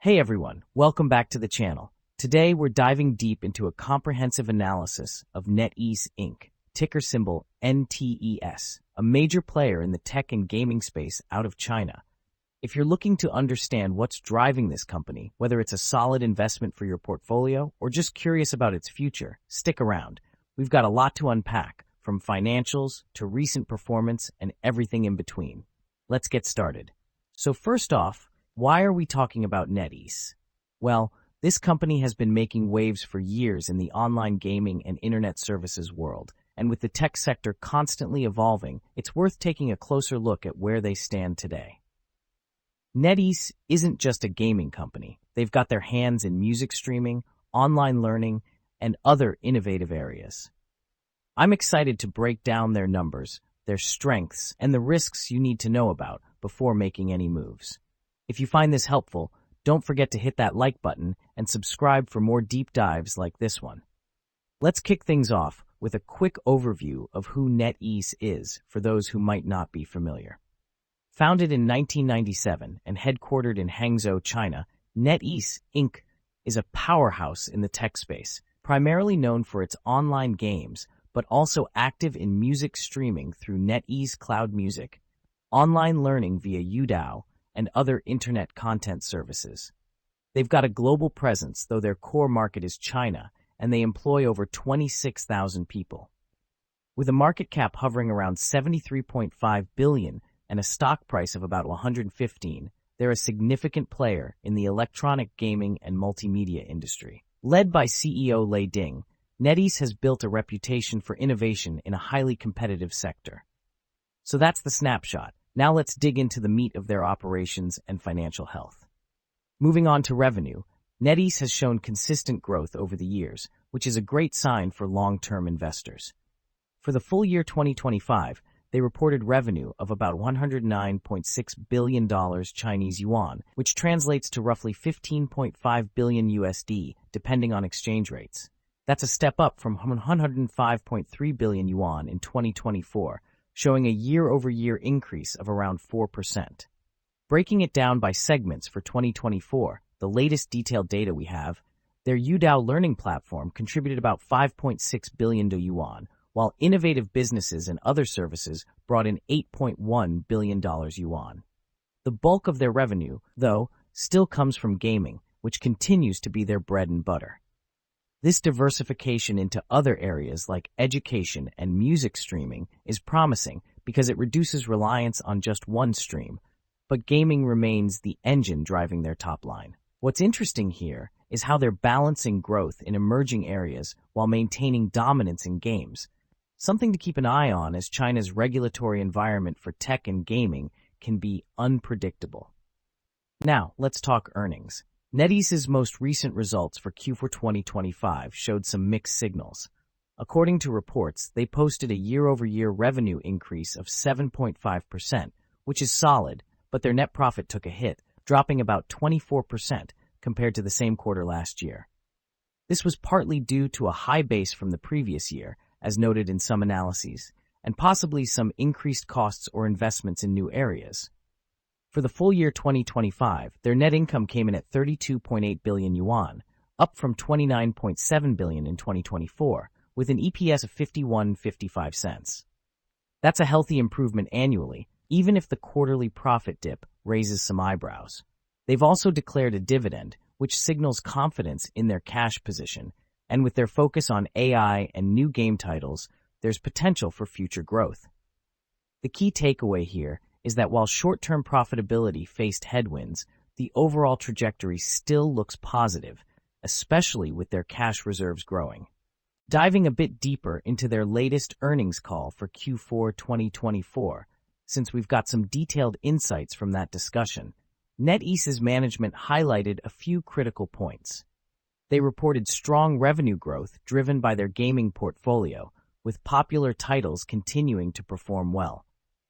Hey everyone, welcome back to the channel. Today we're diving deep into a comprehensive analysis of NetEase Inc., ticker symbol NTES, a major player in the tech and gaming space out of China. If you're looking to understand what's driving this company, whether it's a solid investment for your portfolio or just curious about its future, stick around. We've got a lot to unpack, from financials to recent performance and everything in between. Let's get started. So first off, why are we talking about NetEase? Well, this company has been making waves for years in the online gaming and internet services world, and with the tech sector constantly evolving, it's worth taking a closer look at where they stand today. NetEase isn't just a gaming company. They've got their hands in music streaming, online learning, and other innovative areas. I'm excited to break down their numbers, their strengths, and the risks you need to know about before making any moves. If you find this helpful, don't forget to hit that like button and subscribe for more deep dives like this one. Let's kick things off with a quick overview of who NetEase is for those who might not be familiar. Founded in 1997 and headquartered in Hangzhou, China, NetEase Inc. is a powerhouse in the tech space, primarily known for its online games, but also active in music streaming through NetEase Cloud Music, online learning via Youdao, and other internet content services. They've got a global presence, though their core market is China, and they employ over 26,000 people. With a market cap hovering around $73.5 billion and a stock price of about $115, they're a significant player in the electronic gaming and multimedia industry. Led by CEO Lei Ding, NetEase has built a reputation for innovation in a highly competitive sector. So that's the snapshot. Now let's dig into the meat of their operations and financial health. Moving on to revenue, NetEase has shown consistent growth over the years, which is a great sign for long-term investors. For the full year 2025, they reported revenue of about $109.6 billion Chinese yuan, which translates to roughly $15.5 billion USD, depending on exchange rates. That's a step up from 105.3 billion yuan in 2024, showing a year-over-year increase of around 4%. Breaking it down by segments for 2024, the latest detailed data we have, their Youdao learning platform contributed about 5.6 billion yuan, while innovative businesses and other services brought in $8.1 billion yuan. The bulk of their revenue, though, still comes from gaming, which continues to be their bread and butter. This diversification into other areas like education and music streaming is promising because it reduces reliance on just one stream, but gaming remains the engine driving their top line. What's interesting here is how they're balancing growth in emerging areas while maintaining dominance in games, something to keep an eye on as China's regulatory environment for tech and gaming can be unpredictable. Now, let's talk earnings. NetEase's most recent results for Q4 2025 showed some mixed signals. According to reports, they posted a year-over-year revenue increase of 7.5%, which is solid, but their net profit took a hit, dropping about 24% compared to the same quarter last year. This was partly due to a high base from the previous year, as noted in some analyses, and possibly some increased costs or investments in new areas. For the full year 2025, their net income came in at 32.8 billion yuan, up from 29.7 billion in 2024, with an EPS of 51.55 cents. That's a healthy improvement annually, even if the quarterly profit dip raises some eyebrows. They've also declared a dividend, which signals confidence in their cash position, and with their focus on AI and new game titles, there's potential for future growth. The key takeaway here is that while short-term profitability faced headwinds, the overall trajectory still looks positive, especially with their cash reserves growing. Diving a bit deeper into their latest earnings call for Q4 2024, since we've got some detailed insights from that discussion, NetEase's management highlighted a few critical points. They reported strong revenue growth driven by their gaming portfolio, with popular titles continuing to perform well.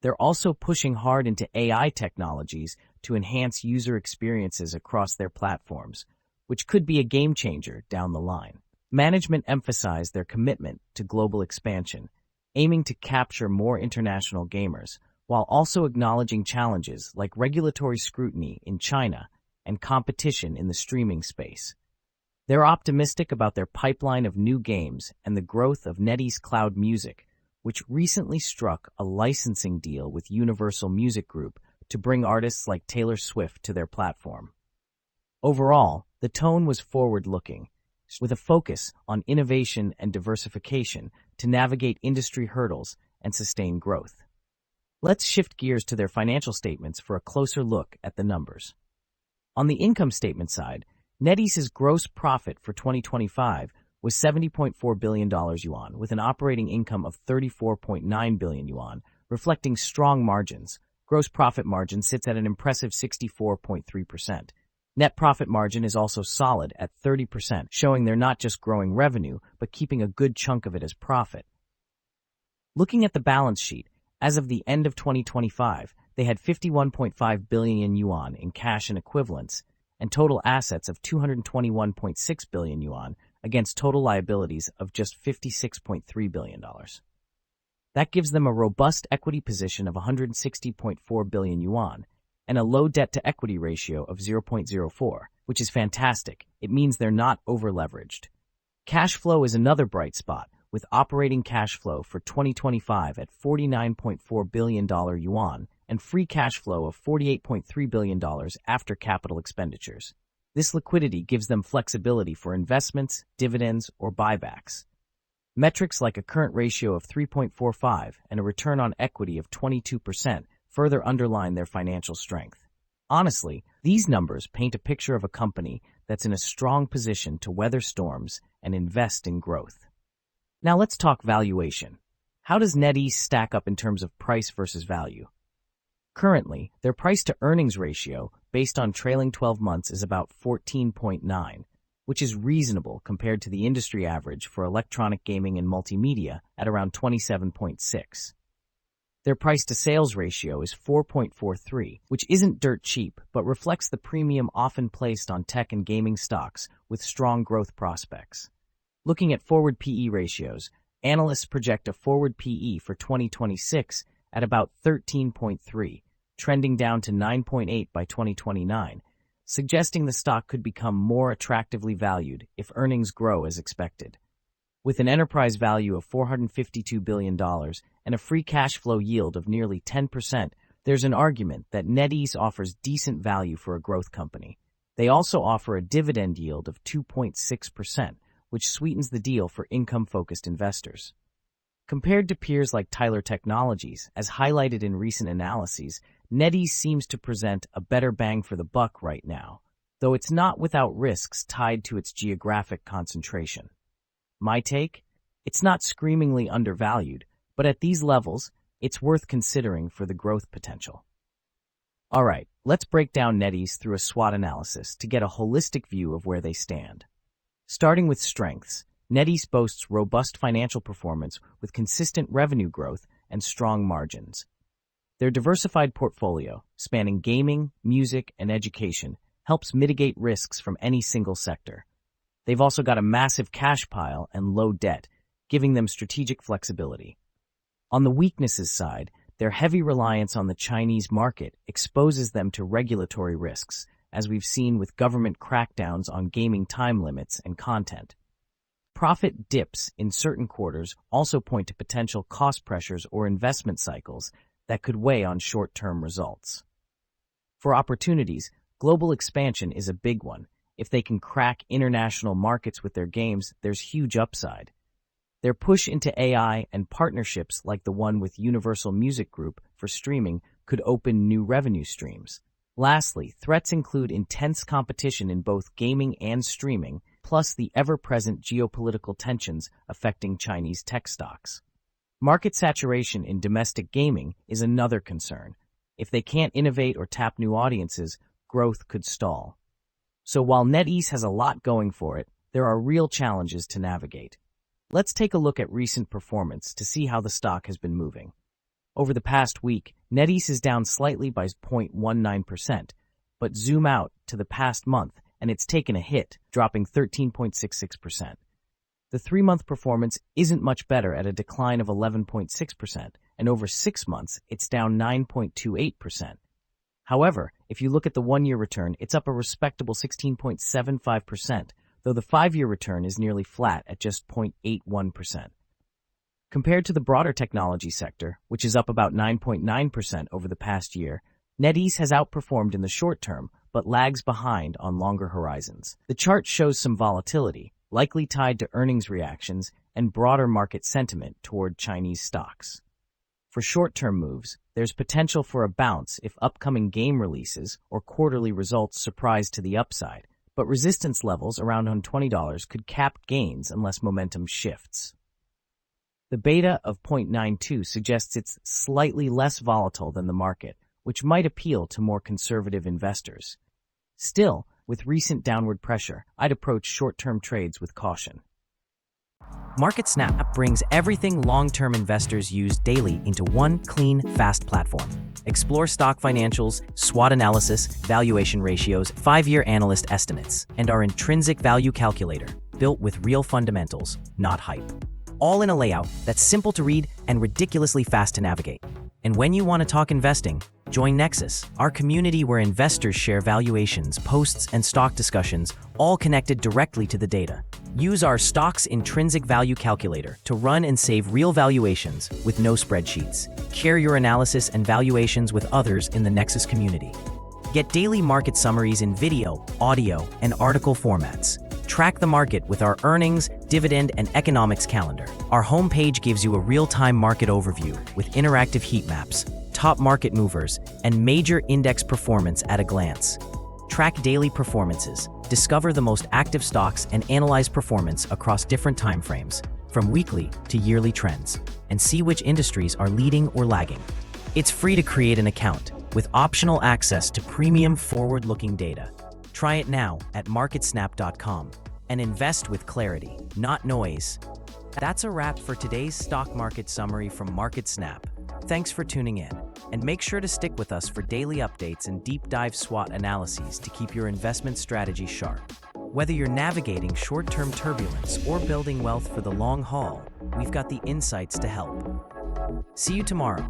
They're also pushing hard into AI technologies to enhance user experiences across their platforms, which could be a game changer down the line. Management emphasized their commitment to global expansion, aiming to capture more international gamers, while also acknowledging challenges like regulatory scrutiny in China and competition in the streaming space. They're optimistic about their pipeline of new games and the growth of NetEase Cloud Music, which recently struck a licensing deal with Universal Music Group to bring artists like Taylor Swift to their platform. Overall, the tone was forward-looking, with a focus on innovation and diversification to navigate industry hurdles and sustain growth. Let's shift gears to their financial statements for a closer look at the numbers. On the income statement side, NetEase's gross profit for 2025 was 70.4 billion yuan, with an operating income of 34.9 billion yuan, reflecting strong margins. Gross profit margin sits at an impressive 64.3%. Net profit margin is also solid at 30%, showing they're not just growing revenue, but keeping a good chunk of it as profit. Looking at the balance sheet, as of the end of 2025, they had 51.5 billion yuan in cash and equivalents, and total assets of 221.6 billion yuan against total liabilities of just $56.3 billion. That gives them a robust equity position of 160.4 billion yuan and a low debt-to-equity ratio of 0.04, which is fantastic. It means they're not over-leveraged. Cash flow is another bright spot, with operating cash flow for 2025 at $49.4 billion yuan and free cash flow of $48.3 billion after capital expenditures. This liquidity gives them flexibility for investments, dividends, or buybacks. Metrics like a current ratio of 3.45 and a return on equity of 22% further underline their financial strength. Honestly, these numbers paint a picture of a company that's in a strong position to weather storms and invest in growth. Now let's talk valuation. How does NetEase stack up in terms of price versus value? Currently, their price-to-earnings ratio, based on trailing 12 months, is about 14.9, which is reasonable compared to the industry average for electronic gaming and multimedia at around 27.6. Their price-to-sales ratio is 4.43, which isn't dirt cheap, but reflects the premium often placed on tech and gaming stocks with strong growth prospects. Looking at forward PE ratios, analysts project a forward PE for 2026 at about 13.3, trending down to 9.8 by 2029, suggesting the stock could become more attractively valued if earnings grow as expected. With an enterprise value of $452 billion and a free cash flow yield of nearly 10%, there's an argument that NetEase offers decent value for a growth company. They also offer a dividend yield of 2.6%, which sweetens the deal for income-focused investors. Compared to peers like Tyler Technologies, as highlighted in recent analyses, NetEase seems to present a better bang for the buck right now, though it's not without risks tied to its geographic concentration. My take? It's not screamingly undervalued, but at these levels, it's worth considering for the growth potential. All right, let's break down NetEase through a SWOT analysis to get a holistic view of where they stand. Starting with strengths, NetEase boasts robust financial performance with consistent revenue growth and strong margins. Their diversified portfolio, spanning gaming, music, and education, helps mitigate risks from any single sector. They've also got a massive cash pile and low debt, giving them strategic flexibility. On the weaknesses side, their heavy reliance on the Chinese market exposes them to regulatory risks, as we've seen with government crackdowns on gaming time limits and content. Profit dips in certain quarters also point to potential cost pressures or investment cycles that could weigh on short-term results. For opportunities, global expansion is a big one. If they can crack international markets with their games, there's huge upside. Their push into AI and partnerships like the one with Universal Music Group for streaming could open new revenue streams. Lastly, threats include intense competition in both gaming and streaming, plus the ever-present geopolitical tensions affecting Chinese tech stocks. Market saturation in domestic gaming is another concern. If they can't innovate or tap new audiences, growth could stall. So while NetEase has a lot going for it, there are real challenges to navigate. Let's take a look at recent performance to see how the stock has been moving. Over the past week, NetEase is down slightly by 0.19%, but zoom out to the past month and it's taken a hit, dropping 13.66%. The 3-month performance isn't much better at a decline of 11.6%, and over 6 months, it's down 9.28%. However, if you look at the one-year return, it's up a respectable 16.75%, though the five-year return is nearly flat at just 0.81%. Compared to the broader technology sector, which is up about 9.9% over the past year, NetEase has outperformed in the short term, but lags behind on longer horizons. The chart shows some volatility, likely tied to earnings reactions and broader market sentiment toward Chinese stocks. For short-term moves, there's potential for a bounce if upcoming game releases or quarterly results surprise to the upside, but resistance levels around $20 could cap gains unless momentum shifts. The beta of 0.92 suggests it's slightly less volatile than the market, which might appeal to more conservative investors. Still, with recent downward pressure, I'd approach short-term trades with caution. MarketSnap brings everything long-term investors use daily into one clean, fast platform. Explore stock financials, SWOT analysis, valuation ratios, 5-year analyst estimates, and our intrinsic value calculator, built with real fundamentals, not hype. All in a layout that's simple to read and ridiculously fast to navigate. And when you want to talk investing, join NetEase, our community where investors share valuations, posts, and stock discussions, all connected directly to the data. Use our stock's intrinsic value calculator to run and save real valuations with no spreadsheets. Share your analysis and valuations with others in the NetEase community. Get daily market summaries in video, audio, and article formats. Track the market with our earnings, dividend, and economics calendar. Our homepage gives you a real-time market overview with interactive heat maps, top market movers, and major index performance at a glance. Track daily performances, discover the most active stocks, and analyze performance across different timeframes, from weekly to yearly trends, and see which industries are leading or lagging. It's free to create an account, with optional access to premium forward-looking data. Try it now at MarketSnap.com and invest with clarity, not noise. That's a wrap for today's stock market summary from MarketSnap. Thanks for tuning in, and make sure to stick with us for daily updates and deep dive SWOT analyses to keep your investment strategy sharp. Whether you're navigating short-term turbulence or building wealth for the long haul, we've got the insights to help. See you tomorrow.